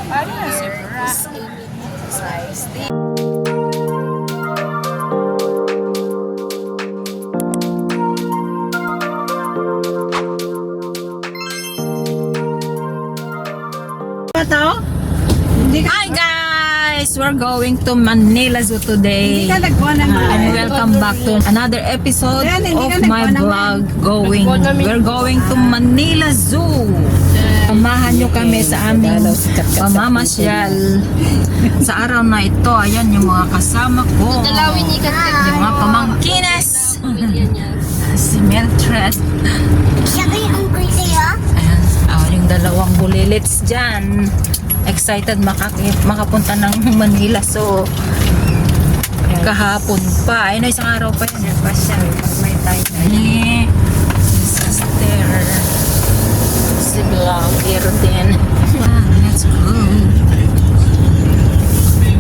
Ano na si Bra? Exercise. Hi guys! We're going to Manila Zoo today. And welcome back to another episode of my vlog. We're going to Manila Zoo. Samahan nyo kami sa aming pamamasyal. Sa araw na ito, ayan yung mga kasama ko. Yung mga pamangkines. Si Mildred. Ayan, yung dalawang bulilits dyan. Excited makapunta ng Manila. So, kahapon pa. Ay, no, isang araw pa yun. Pa siya. May time. Ay, sister. Si vlogger din. Let's go.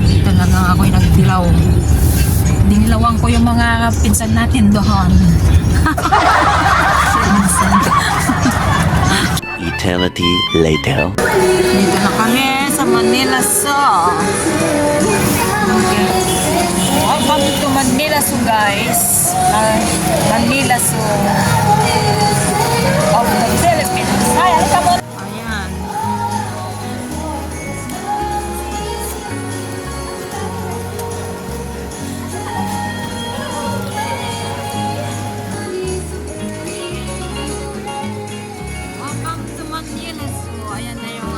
Dito na nga ako'y nagdilaw. Dinilawang ko yung mga pinsan natin doon. Eternity later. Dito na kami sa Manila Zoo. Okay. Welcome to Manila Zoo, guys. Manila Zoo of the Philippines. Ay, ano ka mo? Ayan. Welcome to Manila Zoo. Ayan na yung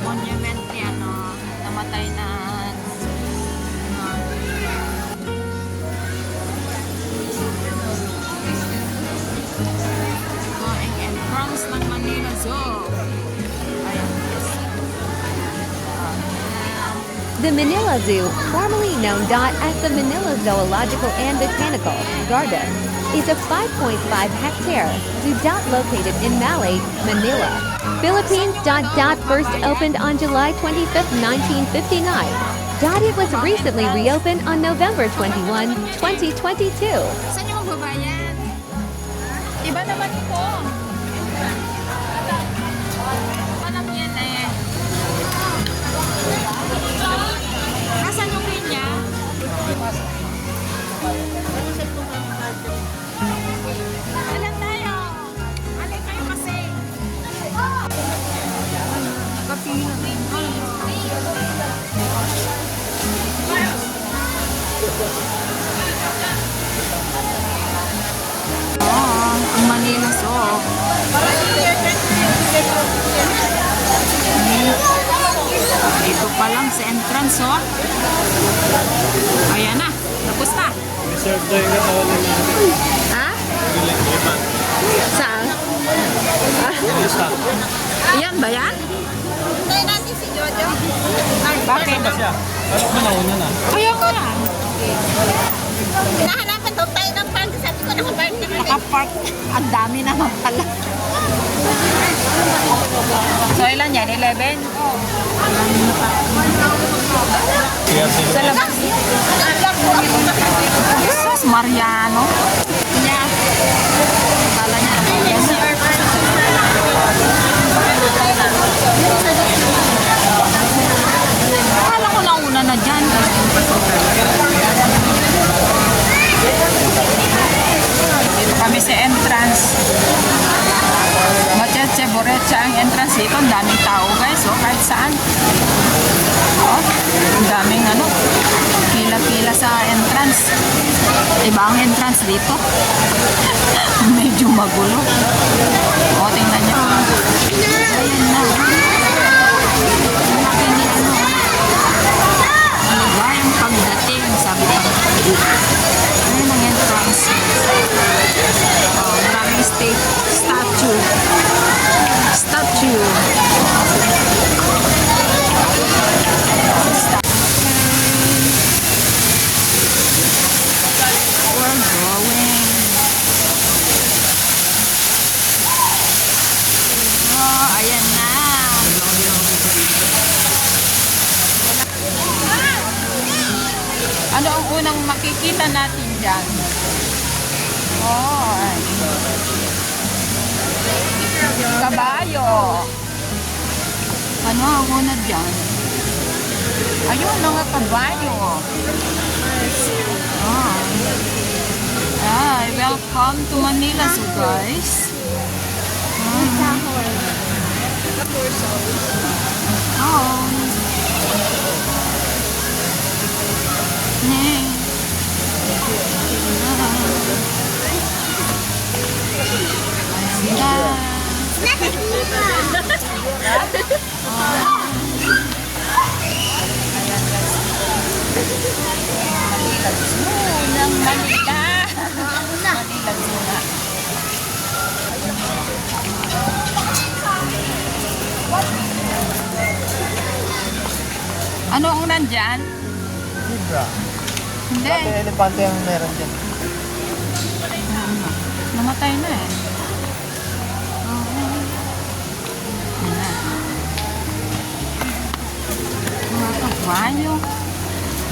monument ni namatay na going entrance ng Manila Zoo. Ayan, yes. The Manila Zoo, formerly known as the Manila Zoological and Botanical Garden, is a 5.5 hectare zoo located in Malay, Manila, Philippines. First opened on July 25, 1959. It was recently reopened on November 21, 2022. Saan yung magbabayan? Iba naman ito. Alam yan eh. Nasaan yung linya? Alam tayo. Alay kayo kasi. Ang Manila Zoo. Dito pa lang sa entrance, oh. Ayan na. Tapos na. Reserve daw yung katawan ng Ha? Saan? lista. Ayan ba yan? Tayo natin si Jojo. Bakit? Ba siya? Parang manauna na. Kaya ko na. Hinahanapan daw tayo ng park. Sabi ko nakapark na kami. Nakapark. Ang dami naman pala. So ilan yan? 11? Kaya sila. Sa labas. Jesus Mariano. Niya. Kala niya. Kala ko nauna na dyan. Dito kami sa entrance. Macheche, Borecha ang entrance dito. Ang daming tao, guys. Oh, kahit saan. Oh, ang daming pila-pila sa entrance. Iba ang entrance dito. Medyo magulo. O, tingnan nyo. Ayan na. Laki ni maligayang pagdating, sabi ko. Ayan ang entrance. Maraming statue. We're going. Oh, ayan na. Ano ang unang makikita natin dyan? Oh, kabayo. Ano ang una dyan? Ayun, mga kabayo. Ah. Ay, welcome to Manila, so guys. Oh. Nee. Ng Manila. Manila Zuna. Ano ang nandyan? Zebra. Hindi. Elepante ang meron dyan. Namatay na eh. Oo. Yan na. Mga kabayo.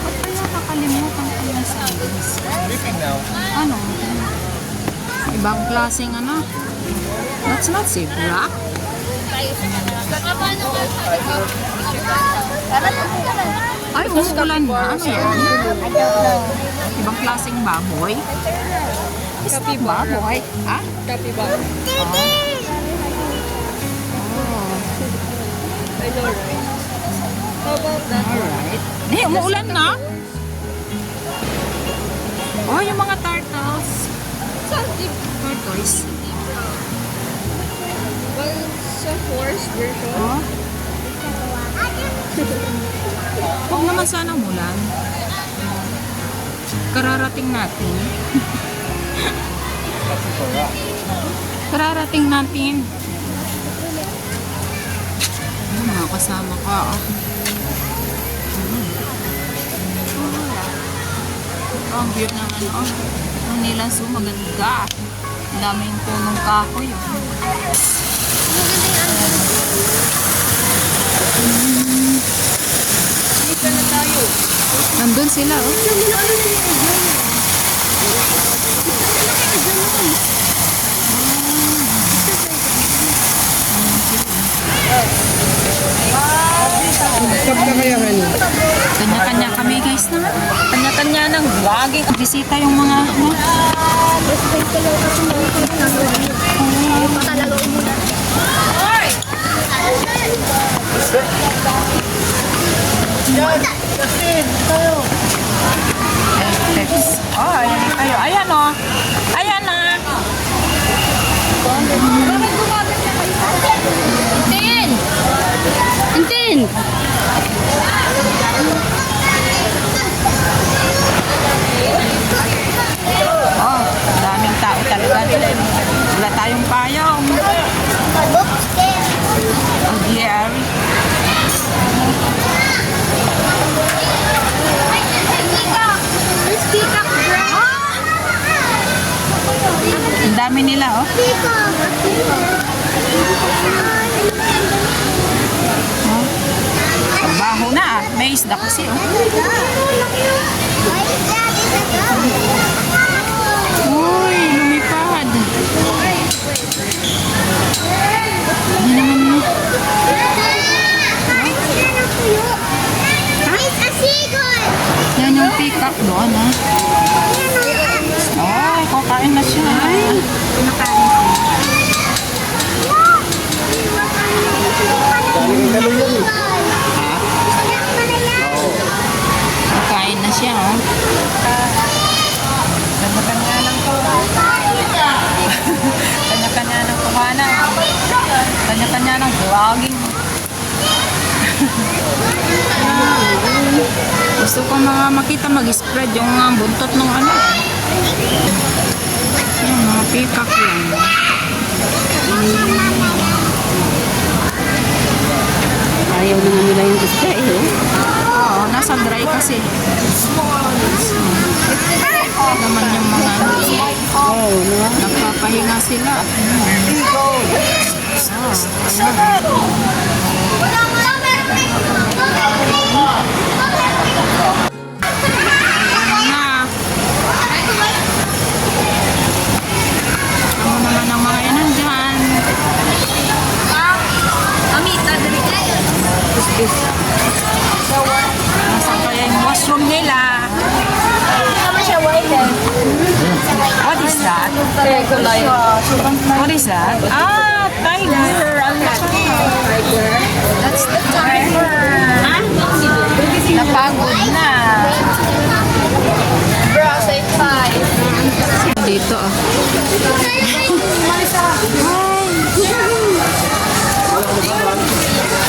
Ba't kaya nakalimutan ko yung signs? Sleeping now. Ano? Ibang klaseng ano? That's not zebra. Ay, umuulan na. Ano yan? Ibang klaseng baboy? Is that baboy? Ha? Capybara. I know, right? How about that? Alright. Eh, umuulan na. Oh, yung mga turtles. Tortoise. Well, it's a horse version. Oh. Huwag naman sana umulan. Kararating natin. Kararating natin. Ano, mga kasama ka. Oh. Oh, ang cute naman. Oh. Ang Manila Zoo, maganda. Ang daming punong kahoy. Oh. Dito na tayo. Nandun sila, oh. Kanya-kanya kami, guys, na. Kanya-kanya ng vlogging. Bisita yung mga, ano. Oh, ayan kayo. Ayan, oh. Ayan, na. Tin! Tin! Oh, daming tao talaga. Wala tayong payong. Ang Gary. Ang dami nila, oh. Oh. Ang baho na, ah. May isda kasi, oh. Uy, lumipad. Hindi naman mo. Yan yung peacock doon, ha? Ay, kakain na siya. Kakain na siya, oh. Kanya-kanya ng kanya-kanya ng kuhana. Kanya-kanya ng vlogging. Gusto ko mga makita mag-spread yung buntot ng ano. Yung mga peacock lang. Ayaw naman nila yung gusto eh. Oo, nasa dry kasi. Naman yung mga nagpapahinga sila. Ano naman ang mga yan nandyan? Amita, dali kayo. What is that? Ah, tiger. That's the tiger. Napagod na. Bro, say five. Dito ah.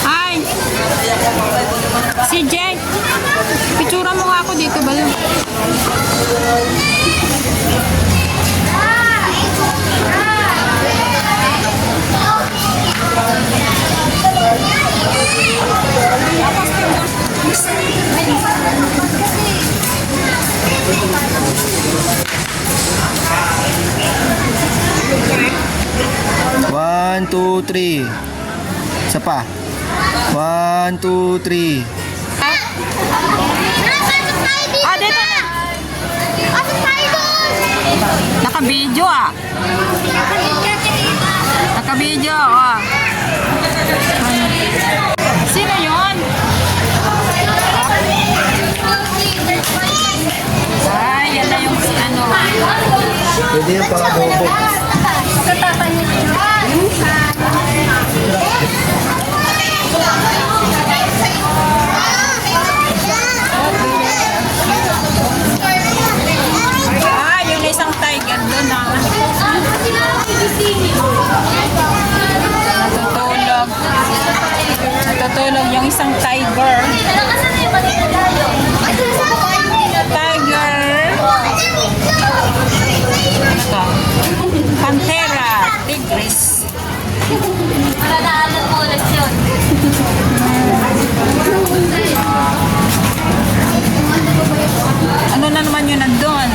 Hi! Si Jay! Pictura mo nga ako dito, balo. One, two, three. Isa pa. 1, 2, 3. Ah, dito na! Naka-video ah. Naka-video ah. Sino yun? Ay, yan na yung si ano. Pwede yung pang-adobo. Ah, yung isang tiger doon ah. Natutulog. Natutulog yung isang tiger. Tiger. Ano to? Pantera. Tigris. Ano na naman yun nandun?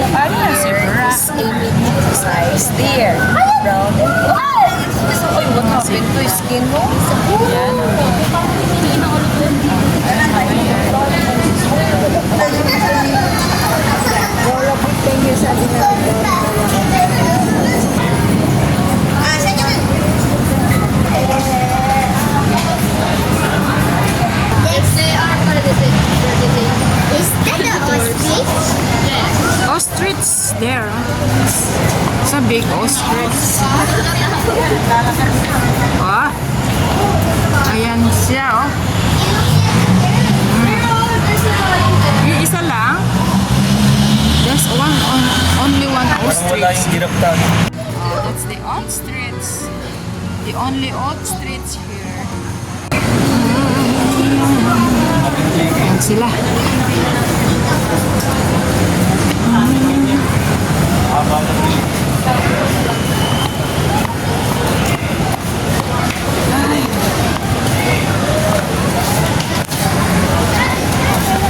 Ano na si Bra? Steer. Brown. Gusto ko yung what happened to yung skin mo? Yan. Is that the ostrich? Ostrich there. It's a big ostrich. Oh. Ayan siya oh. Yung isa lang. There's only one Wala ostrich. yung giraffe tag. Oh, that's the ostrich. The only ostrich here. Ayan sila.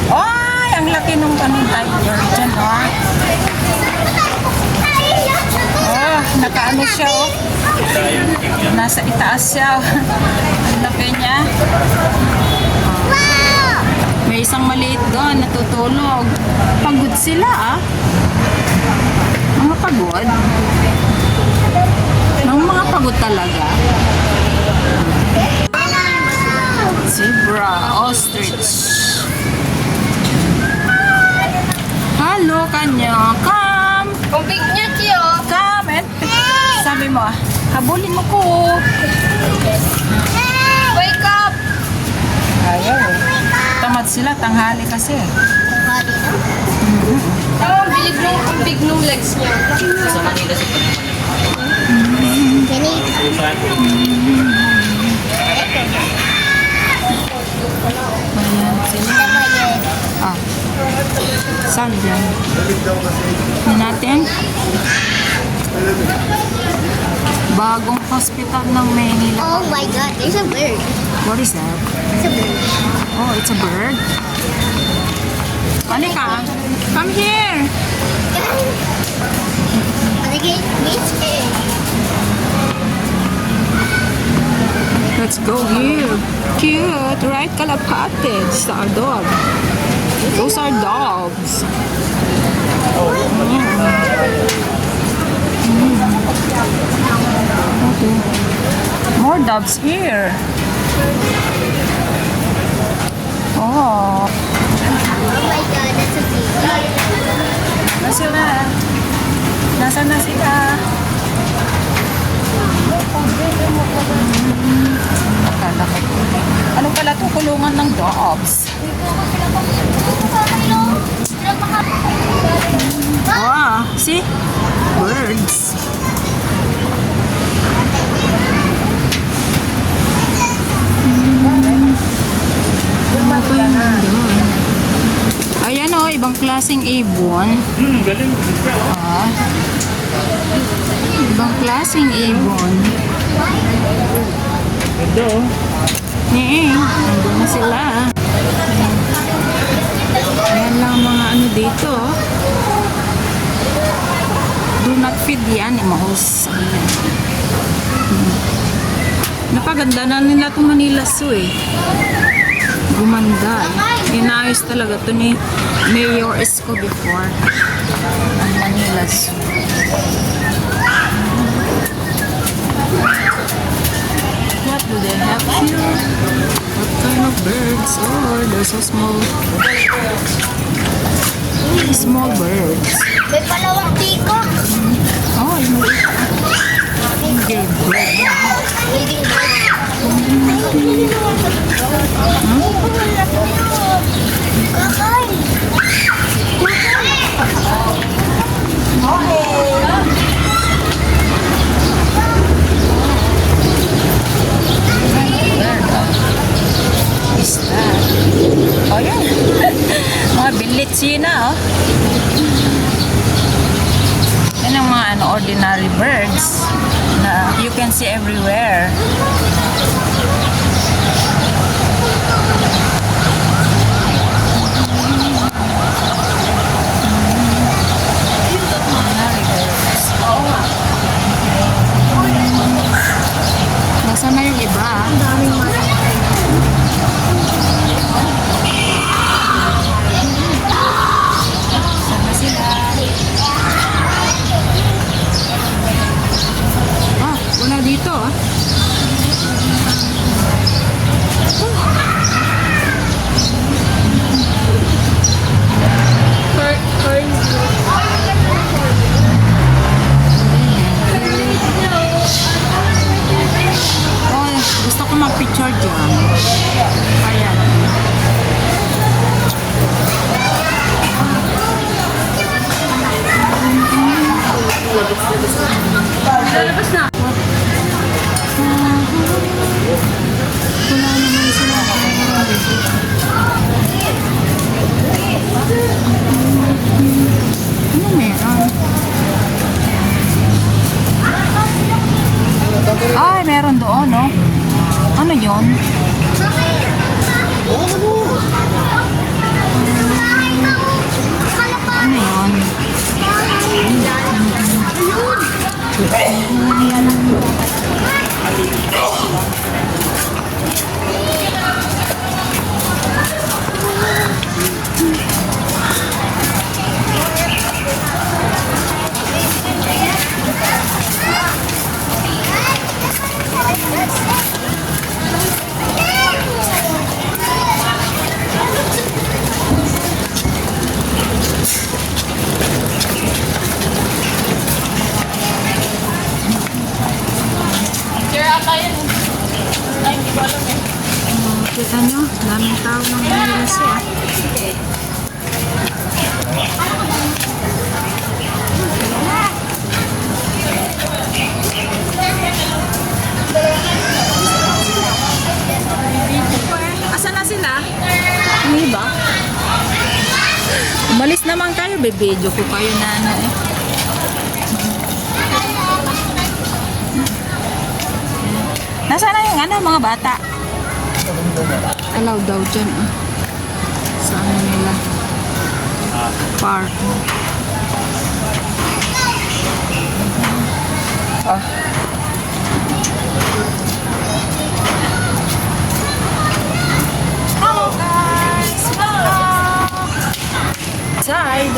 Ay, ang laki nung anong tiger dyan, oh. Oh, nakaano siya, oh. Nasa itaas siya, oh. Ang laki niya. May isang maliit doon, natutulog. Pagod sila, ah. Mga pagod. Mga pagod talaga. Zebra, ostrich. Hello, kanya. Come! Kumpik niya, Chiyo. Come and sabi mo, habulin mo ko. Wake up! Ayaw eh. Tamad sila, tanghali kasi. Tama, ang big nung legs niya. Ayan sila. Ah. Saan dyan? Tignan natin. Bagong hospital ng Manila. Oh my god, there's a bird. What is that? It's a bird. Oh, it's a bird. Halika. Come here. Let's go here. Cute, right? Kalapatids. Our dog. Those are dogs. Okay. More dogs here. Oh. Oh my god, that's a baby. na sila? Nasaan na sila? Akala ko. Ano pala ito? Kulungan ng dogs. Wow, see? Birds. Ayan o, ibang klaseng ibon. Ah. Ibang klaseng ibon. Nandun na sila. Ayan lang mga ano dito. Do not feed the animals. Napaganda na nila itong Manila Zoo eh. Gumanda eh. Inayos talaga ito ni Mayor Isko before. Ang Manila Zoo. What do they have here? What kind of birds? Oh, they're so small. Small birds. May palawang peacock. Oh, yung big bird. Leading Kakain. Is that? Oh, yan. Mga bilitsina, oh. Yan ang mga ordinary birds na you can see everywhere. Nasaan na yung iba? Wala dito ah. Oh, gusto ko mag-picture dyan. Ayan. Lalabas na. Wala naman sila. Ano meron? Ay, meron doon, no? Ano yun? Ano yun? Kita nyo, daming tao ng Manila Zoo ah. Asan na sila? Hindi ba? Umalis naman kayo, bebedyo ko kayo na ano eh. Nasaan na yung ano, mga bata? Allow daw dyan ah. Sa ano nila? Park. Ah. Hello guys! Welcome! Side!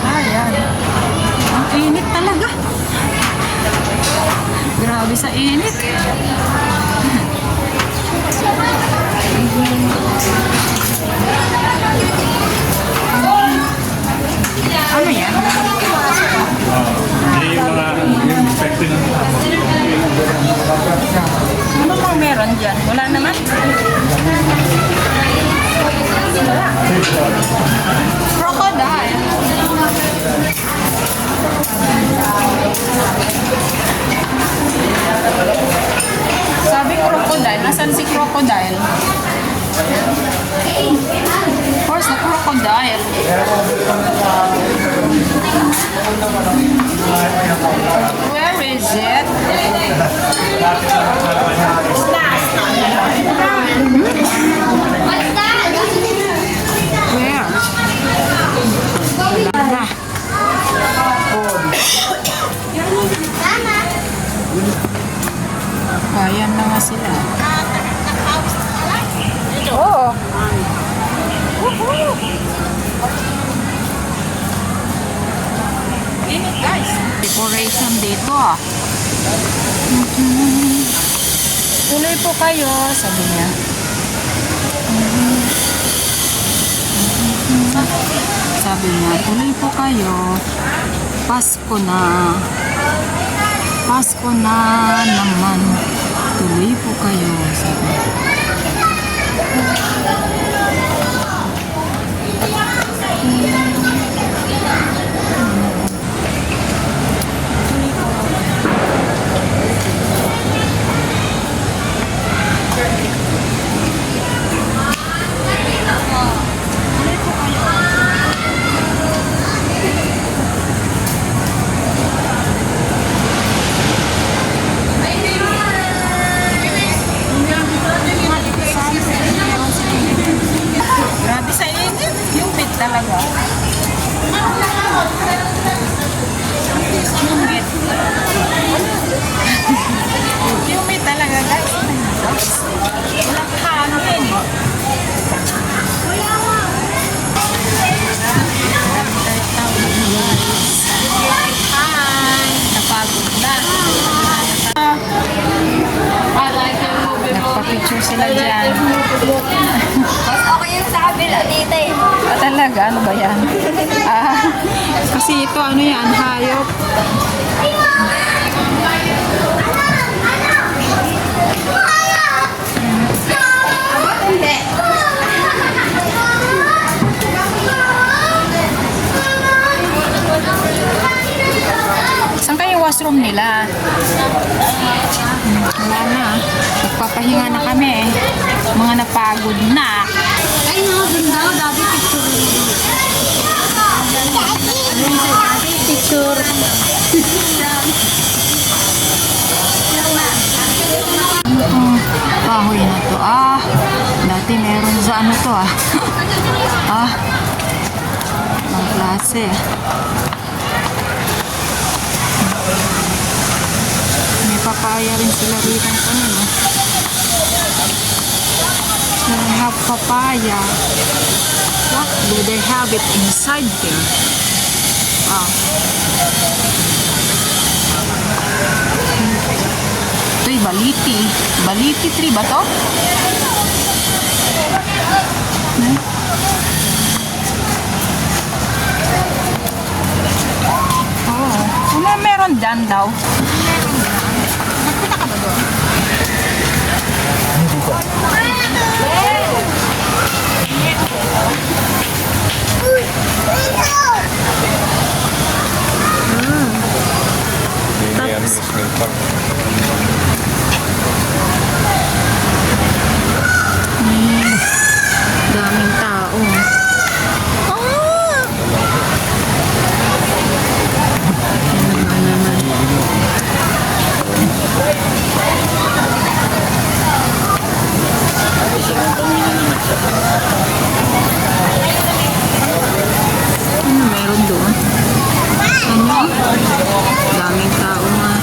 Ayan. Ang init talaga. Grabe sa init. crocodile. Nasaan si crocodile? Where's the crocodile? Where is it? Where? Wala na. Ayan na nga sila. Oo. Init guys. Decoration dito ah. Tuloy po kayo, sabi niya. Sabi niya, tuloy po kayo. Pasko na. Pasko na naman. Tuloy po kayo, sabi niya. Grabe sa init. Humid talaga. Humid. Humid talaga guys. Walang hangin. Hi! Napagod na. Nagpa-picture sila dyan. Mas okay yung sa kabila dito eh. Ah, talaga? Ano ba yan? Kasi ito, ano yan? Hayop. Saan kayo washroom nila? Wala na. Nagpapahinga na kami. Mga napagod na. Ay, nakaganda. Dati picture. Picture. Kahoy na to. Dati meron sa ano to ang klase. May papaya rin sila rito ng kanino. They have papaya. What do they have it inside there? Ito'y baliti. Baliti tree ba to? Meron dyan daw. Nagpunta ka ba doon? Hindi ko. Daming tao. Ano meron doon? Ano? Daming tao na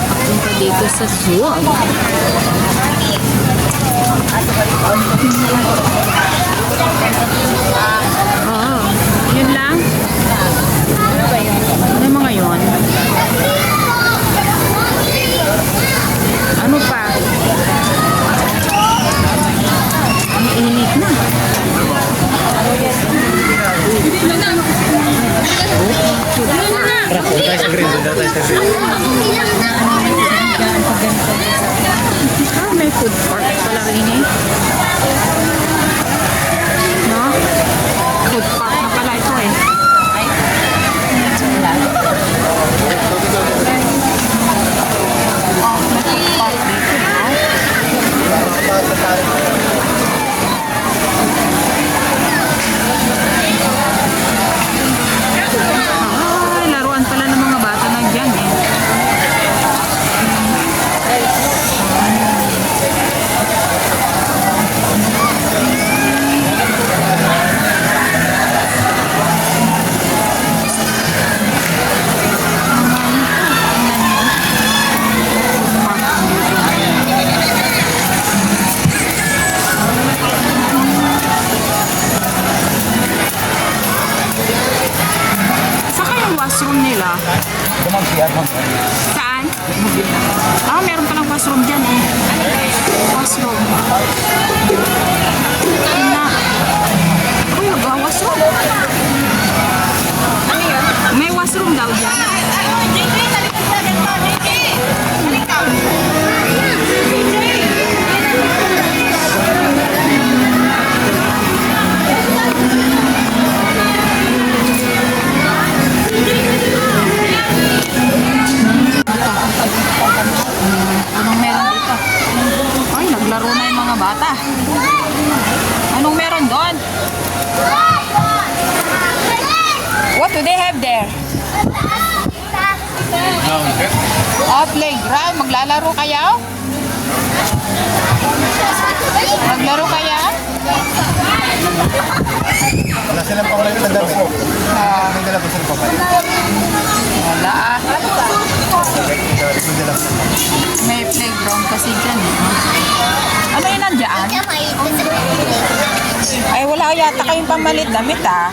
papunta dito sa zoo. Yun lang? Ano mga yun? Ano pa? Ang init na. May food court pala rin eh. No? Food park na pala ito eh. May food park dito. sila. Saan? Ah, meron palang washroom dyan eh. Washroom. Na. Uy, washroom. May washroom daw dyan. Anong meron dito? Ay, naglaro na yung mga bata. Anong meron doon? What do they have there? Oh, playground. Maglalaro kayo? Maglaro kaya? Wala silang pamalit na dami. May dala po silang pamalit. Wala. May playground kasi dyan. Ano yun nandiyan? Ay, wala yata kayong pamalit damit ah.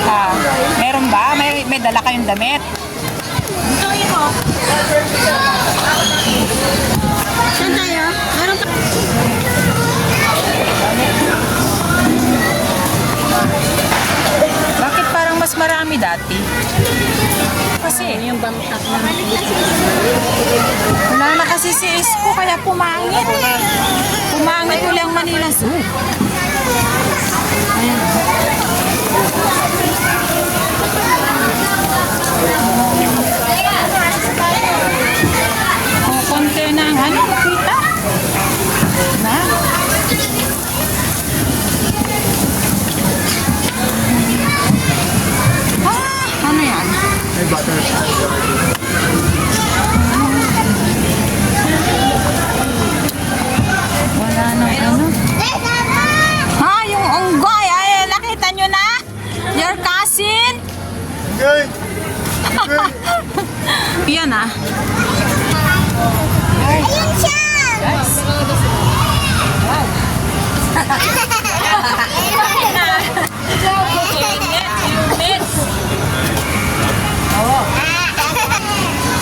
Ah, meron ba? May dala kayong damit? Saan tayo? Meron pa. Bakit parang mas marami dati? Kasi Yung bangkak na. wala na kasi si Isko kaya pumangit. Pumangit uli ang Manila Zoo. Ayan. Kukunti ng ano, kita. Na? Ah, ano yan? May butterfly. Wala nang ano. Ha, yung unggoy. Ay, nakita nyo na? Your cousin? Okay. Yan ah. Ayun siya! Guys.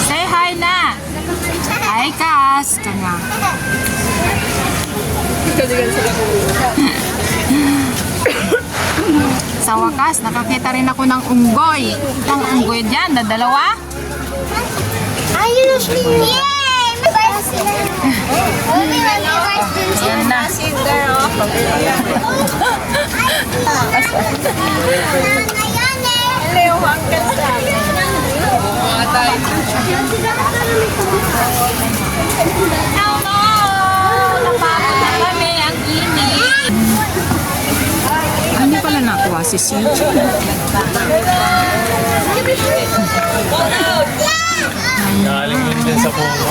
Say hi na. Hi, Cass. Kanya. Sa wakas, nakakita rin ako ng unggoy. Ang unggoy dyan, na dalawa. Ayun siya! Yay! May first sila. May first din sila. Yan na. Ngayon eh! Hello! Napagod na kami. Ang init. Hindi pala nakuha si CJ. Galing yun din sa puno.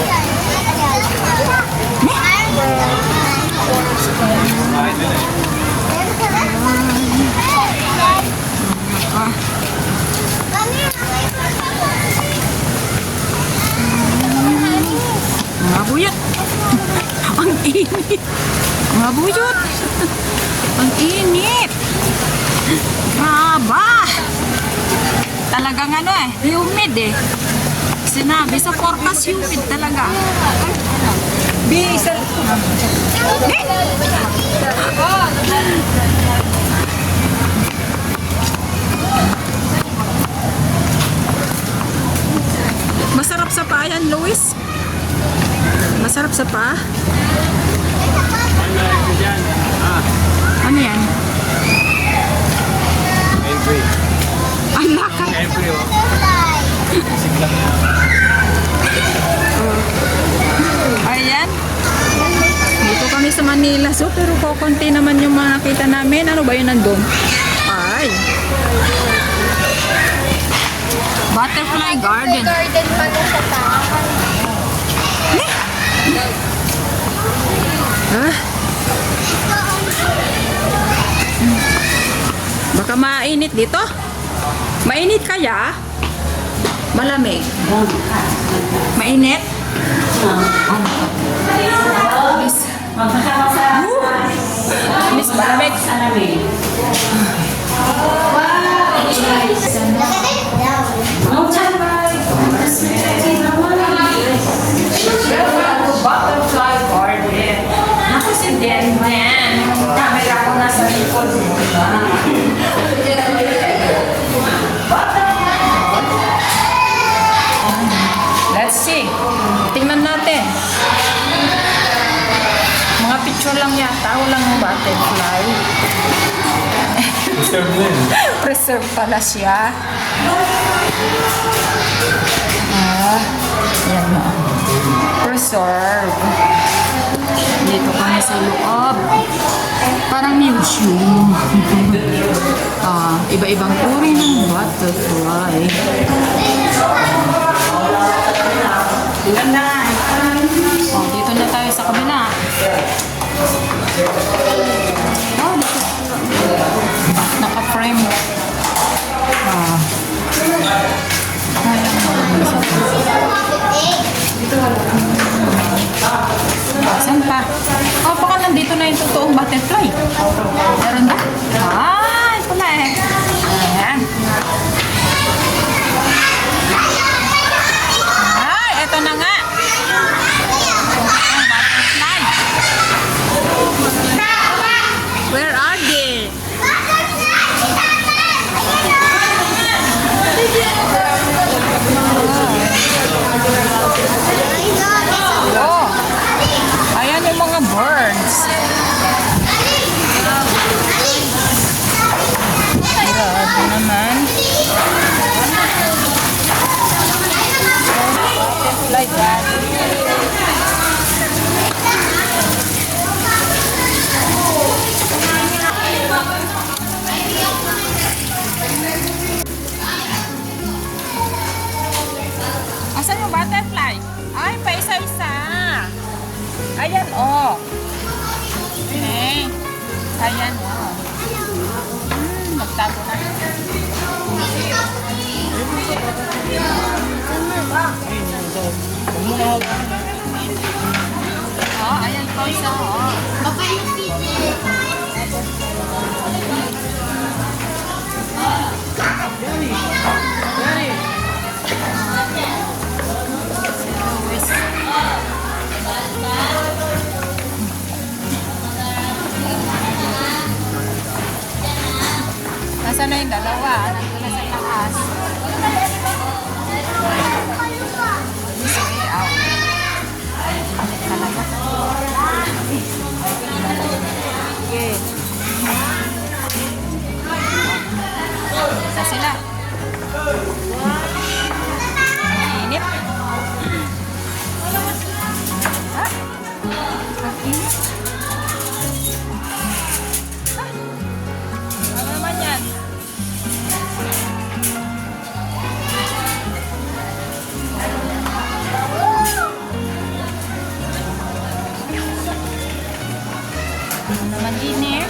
Mga buyot. Ang init. Mga buyot. Ang init. Aba. Talagang ano eh. Humid eh. Sinabi sa forecast humid talaga. Bisa. Masarap sa paa yan, Luis. Masarap sa paa. Ano yan? Every. Ang laka. Every oh. Ayan. Dito kami sa Manila Zoo, pero kukunti naman yung mga nakita namin. Ano ba yun nandun? Ay. Butterfly Garden. Garden pa na sa taas. Ah. Baka mainit dito. Mainit kaya? Malamig. Mainit? Miss. Miss, malamig. Preserve na yun. Preserve pala siya. Yan o. Preserve. Dito kami sa loob. Parang museum. Iba-ibang uri ng butterfly. Dito na tayo sa kabila. Naka-frame. Saan pa? Baka nandito na yung totoong butterfly. Meron ba? Ito na eh. Ayan. Ito na nga. Butterfly. Where are they? Ayan yung mga birds. Grabe naman. Like that. Asan yung butterfly? Ay, pa isa-isa. Ayan, oh. Okay. Ayan, oh. Nagtago na. Ayan po isa, oh. Nasaan na yung dalawa? Nandun na sa taas. This way out. Talaga. Okay. Isa sila. Init. Ang init. Ano naman yan? Ano naman din eh?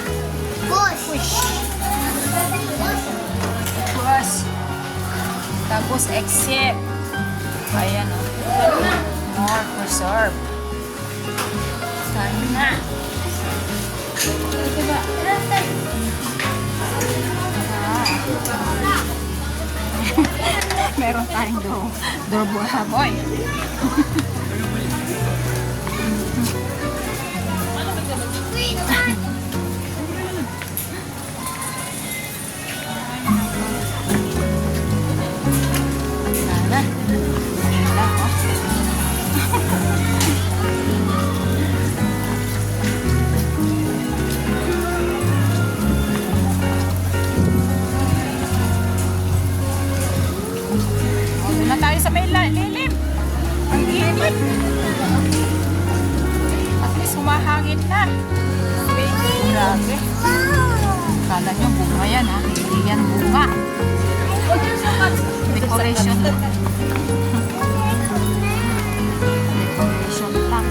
Push. Tapos exit. Ayan o. More preserve. Tayo na. Ito ba? Meron tayong door boy. Doon na tayo sa may lilim. Ang init. At least humahangin na. Grabe. Kala nyo bunga yan ha. Hindi yan bunga. Decoration. Decoration lang.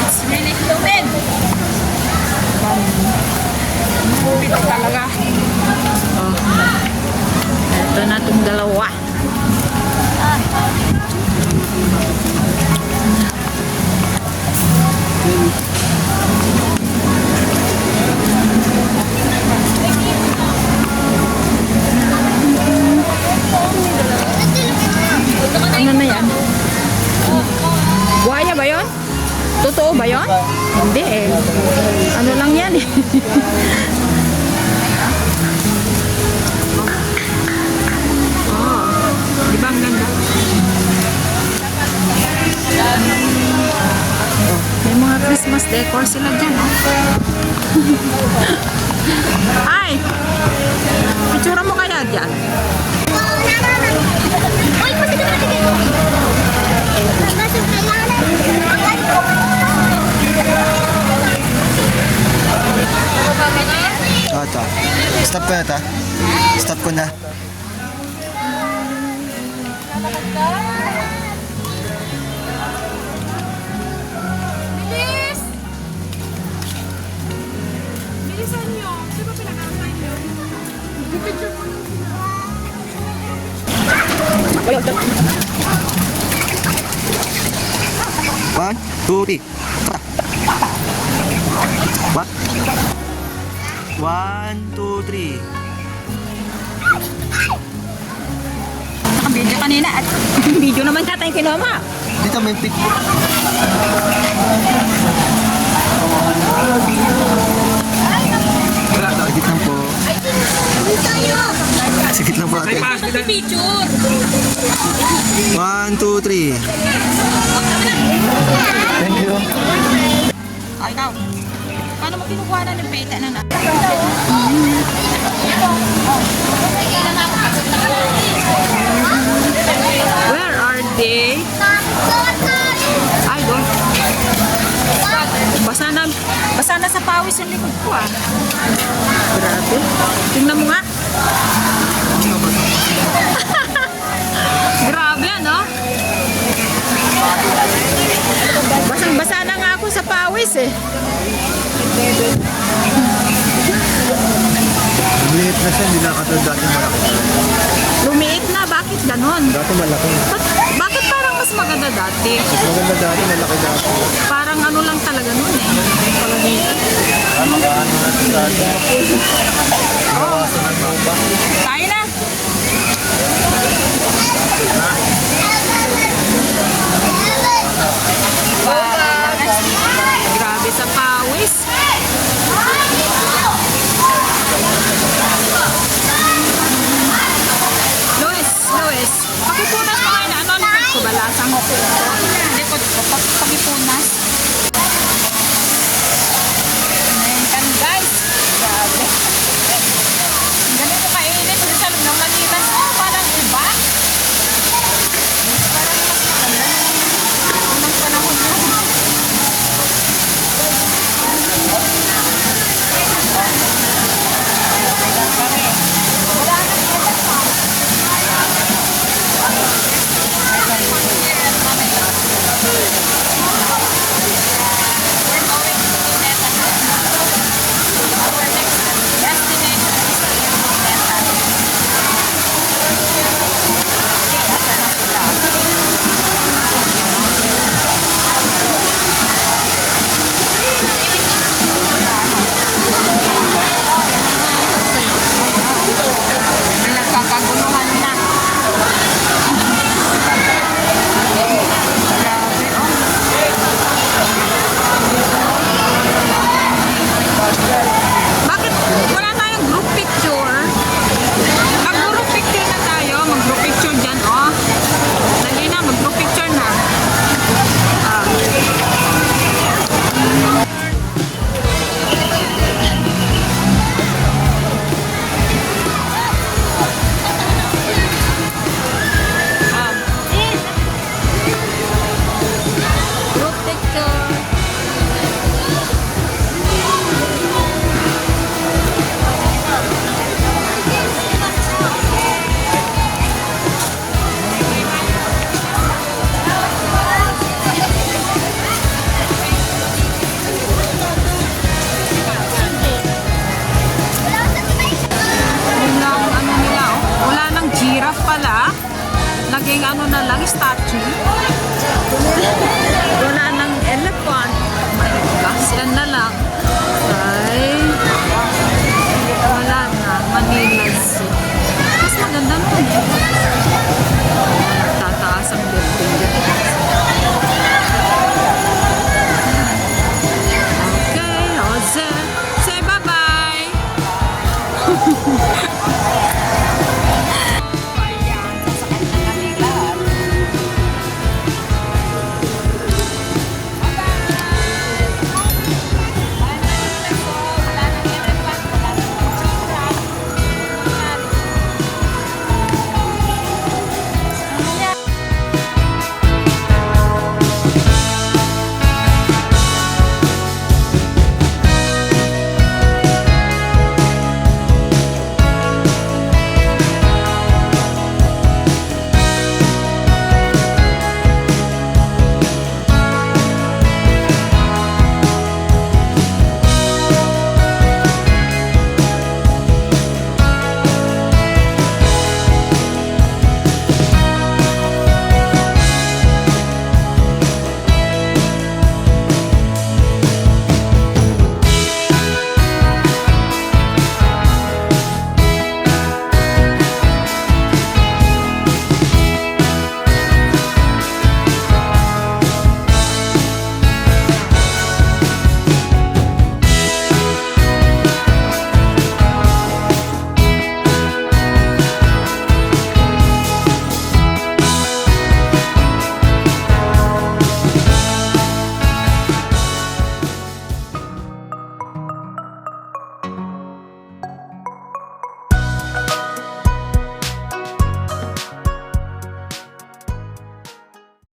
It's really humid. Humid talaga. Ito na itong dalawa. yon? Hindi eh. Ano lang yan eh. Oh, di ba ang ganda? Oh, may mga Christmas decor sila dyan, oh. Ay! Picture mo kaya dyan? Uy, pasok na dito. Pasok kailangan. Ito. Stop ko na ito. Stop ko na. Bilis! Bilisan nyo. Di ba pinag-aantay nyo? Picture mo. One, two, three. What? 1, 2, 3. Naka-video kanina at video naman yata yung kinuha mo. Dito may pic. Sigit lang po. Sigit lang po ate. Picture! 1, 2, 3. Thank you. Ay, ikaw. Paano mo kinukuha na ng peta na na? Where are they? Ay, doon. Basa na sa pawis yung likod ko ah. Grabe. Tingnan mo nga. Grabe ano? Basang-basa na nga ako sa pawis eh. Lumiit na siya, hindi na katulad dati malaki. Lumiit na, bakit ganon? Dati malaki. Bakit parang mas maganda dati? Mas maganda dati, malaki dati. Parang ano lang talaga nun eh. Mag-ano na ito dati. Tayo na!